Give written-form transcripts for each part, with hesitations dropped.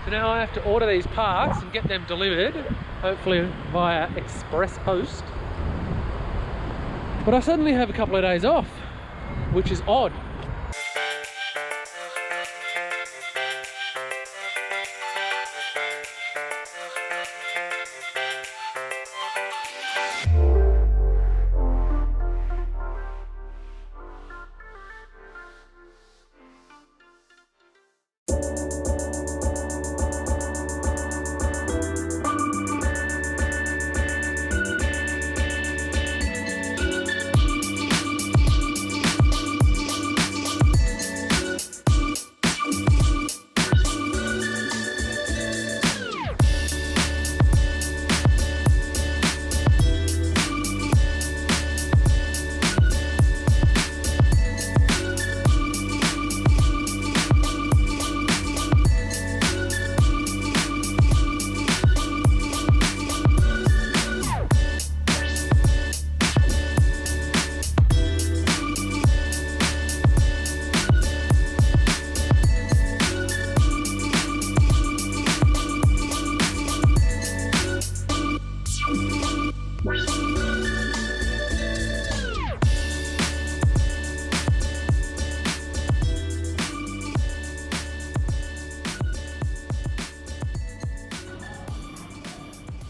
So now I have to order these parts and get them delivered, hopefully via express post. But I suddenly have a couple of days off, which is odd.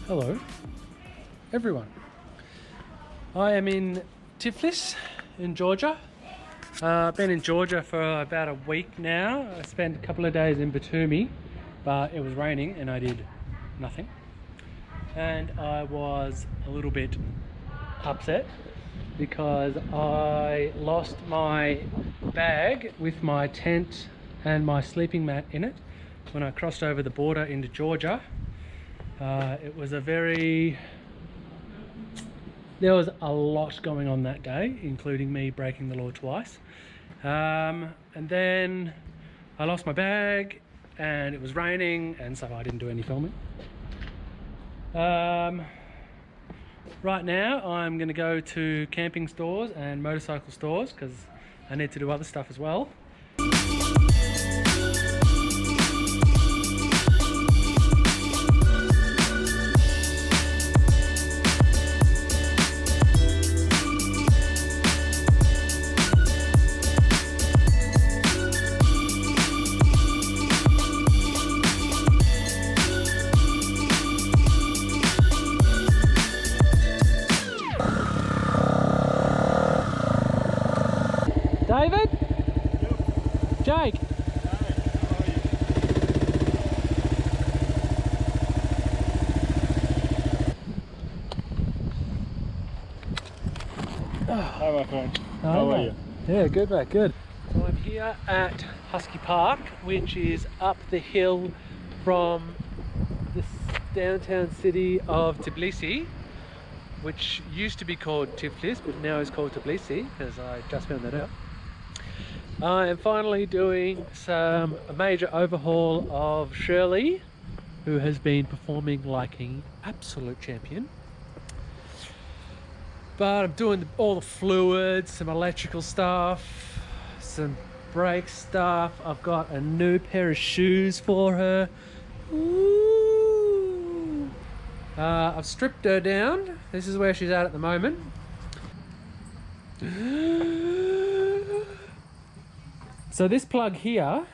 Hello everyone, I am in Tbilisi in Georgia. I've been in Georgia for about a week now. I spent a couple of days in Batumi, but it was raining and I did nothing. And I was a little bit upset because I lost my bag with my tent and my sleeping mat in it when I crossed over the border into Georgia. It was there was a lot going on that day, including me breaking the law twice. And then I lost my bag and it was raining, and so I didn't do any filming. Right now I'm going to go to camping stores and motorcycle stores because I need to do other stuff as well. David? Yep. Jake? Hi my friend. How are you? Yeah, good mate, good. So I'm here at Husky Park, which is up the hill from the downtown city of Tbilisi, which used to be called Tiflis, but now is called Tbilisi, because I just found that out. I am finally doing a major overhaul of Shirley, who has been performing like an absolute champion. But I'm doing all the fluids, some electrical stuff, some brake stuff. I've got a new pair of shoes for her. Ooh. I've stripped her down. This is where she's at the moment. So this plug here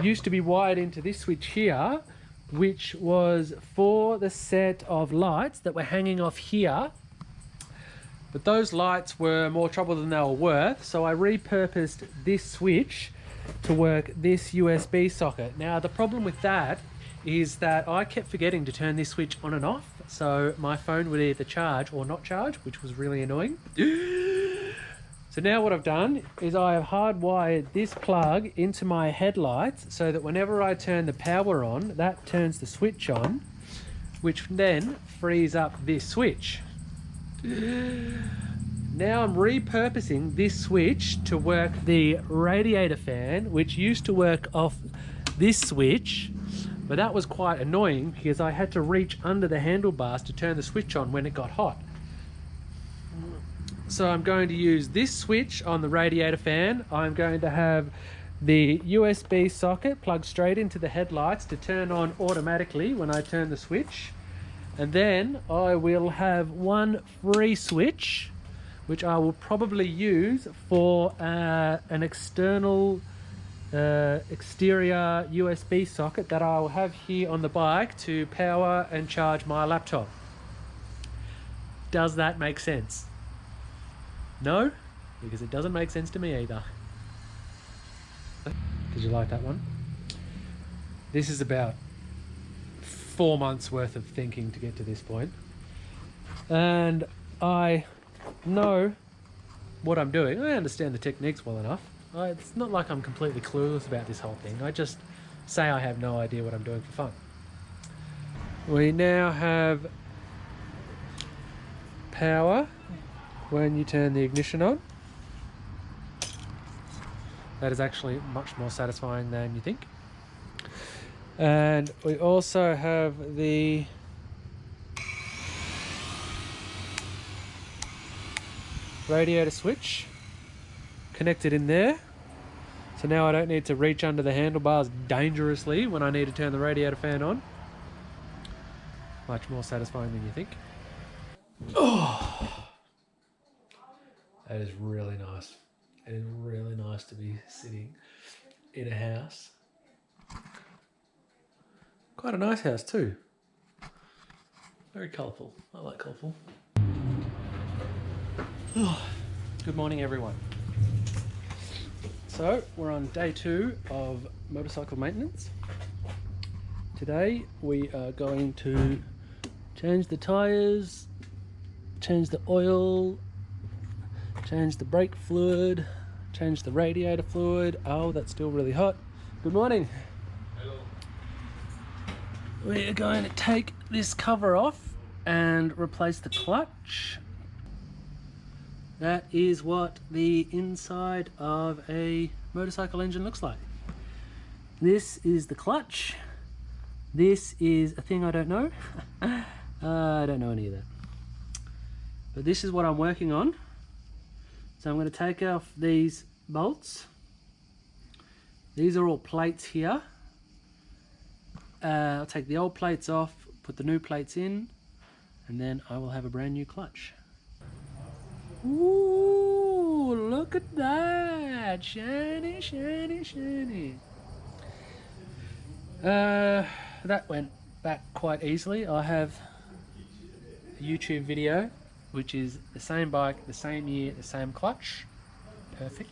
used to be wired into this switch here, which was for the set of lights that were hanging off here. But those lights were more trouble than they were worth, so I repurposed this switch to work this USB socket. Now the problem with that is that I kept forgetting to turn this switch on and off, so my phone would either charge or not charge, which was really annoying. So now what I've done is I have hardwired this plug into my headlights so that whenever I turn the power on, that turns the switch on, which then frees up this switch. Now I'm repurposing this switch to work the radiator fan, which used to work off this switch, but that was quite annoying because I had to reach under the handlebars to turn the switch on when it got hot. So I'm going to use this switch on the radiator fan. I'm going to have the USB socket plugs straight into the headlights to turn on automatically when I turn the switch. And then I will have one free switch, which I will probably use for an external exterior USB socket that I'll have here on the bike to power and charge my laptop. Does that make sense? No? Because it doesn't make sense to me either. Did you like that one? This is about 4 months worth of thinking to get to this point. And I know what I'm doing. I understand the techniques well enough. It's not like I'm completely clueless about this whole thing. I just say I have no idea what I'm doing for fun. We now have power when you turn the ignition on. That is actually much more satisfying than you think. And we also have the radiator switch connected in there. So now I don't need to reach under the handlebars dangerously when I need to turn the radiator fan on. Much more satisfying than you think. Oh, that is really nice. It is really nice to be sitting in a house. Quite a nice house too. Very colourful. I like colourful. Good morning, everyone. So we're on day 2 of motorcycle maintenance. Today we are going to change the tyres, change the oil, change the brake fluid, change the radiator fluid. Oh, that's still really hot. Good morning. Hello. We are going to take this cover off and replace the clutch. That is what the inside of a motorcycle engine looks like. This is the clutch. This is a thing I don't know. I don't know any of that. But this is what I'm working on. So I'm going to take off these bolts. These are all plates here. I'll take the old plates off, put the new plates in, and then I will have a brand new clutch. Ooh, look at that! Shiny, shiny, shiny. That went back quite easily. I have a YouTube video, which is the same bike, the same year, the same clutch. Perfect.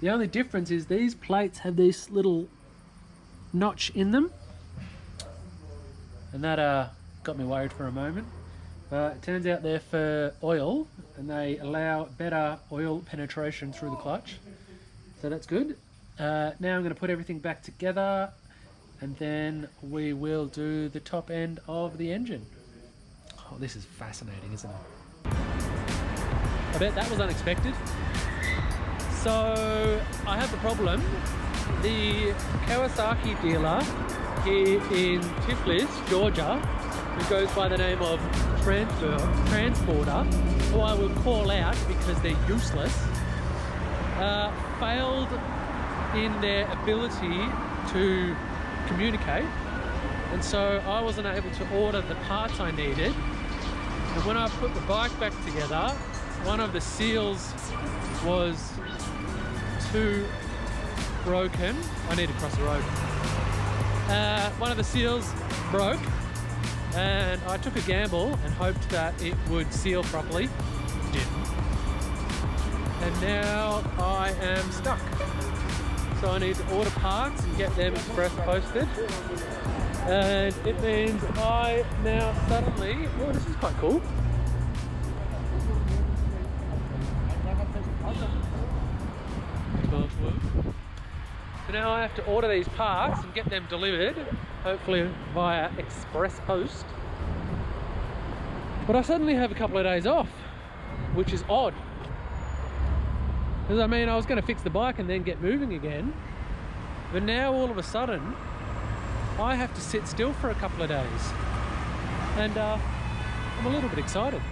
The only difference is these plates have this little notch in them, and that got me worried for a moment. But it turns out they're for oil, and they allow better oil penetration through the clutch, so that's good. Now I'm going to put everything back together, and then we will do the top end of the engine. Oh, this is fascinating, isn't it? I bet that was unexpected. So I have the problem. The Kawasaki dealer here in Tbilisi, Georgia, who goes by the name of Transporter, who I will call out because they're useless, failed in their ability to communicate, and so I wasn't able to order the parts I needed. And when I put the bike back together, one of the seals was too broken. I need to cross the road. One of the seals broke, and I took a gamble and hoped that it would seal properly. It didn't. And now I am stuck. So I need to order parts and get them express posted. And it means I now suddenly, oh, this is quite cool. So now I have to order these parts and get them delivered, hopefully via express post. But I suddenly have a couple of days off, which is odd. Because I mean, I was going to fix the bike and then get moving again. But now all of a sudden, I have to sit still for a couple of days. And I'm a little bit excited.